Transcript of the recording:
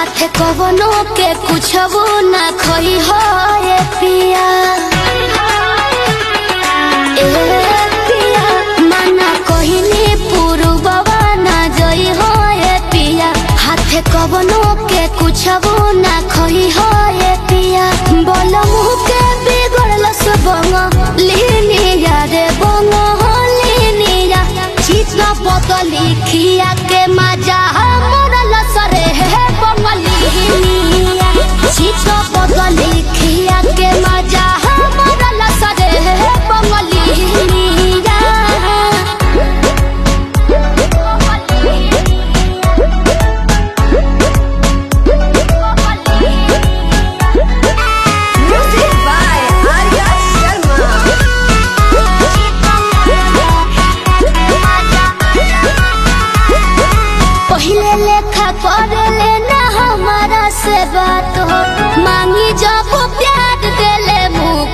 हाथ कवनो के कुछबो ना खोई हो ए पिया। ए पिया माना कहनी पुरबवा ना जई हो ए पिया। हाथ कवनो के कुछबो ना खोई हो ए पिया। बोल मुँह के बिगड़ल सबंग लीनिया रे बंग लीनिया। चित बदली खिया के मजा मोरल सरे है बंगलिया। चित बदली खिया के मजा मोरल सरे है बंगलिया। पहिले लेखा कर लेना हमारा से बात हो। मांगी जब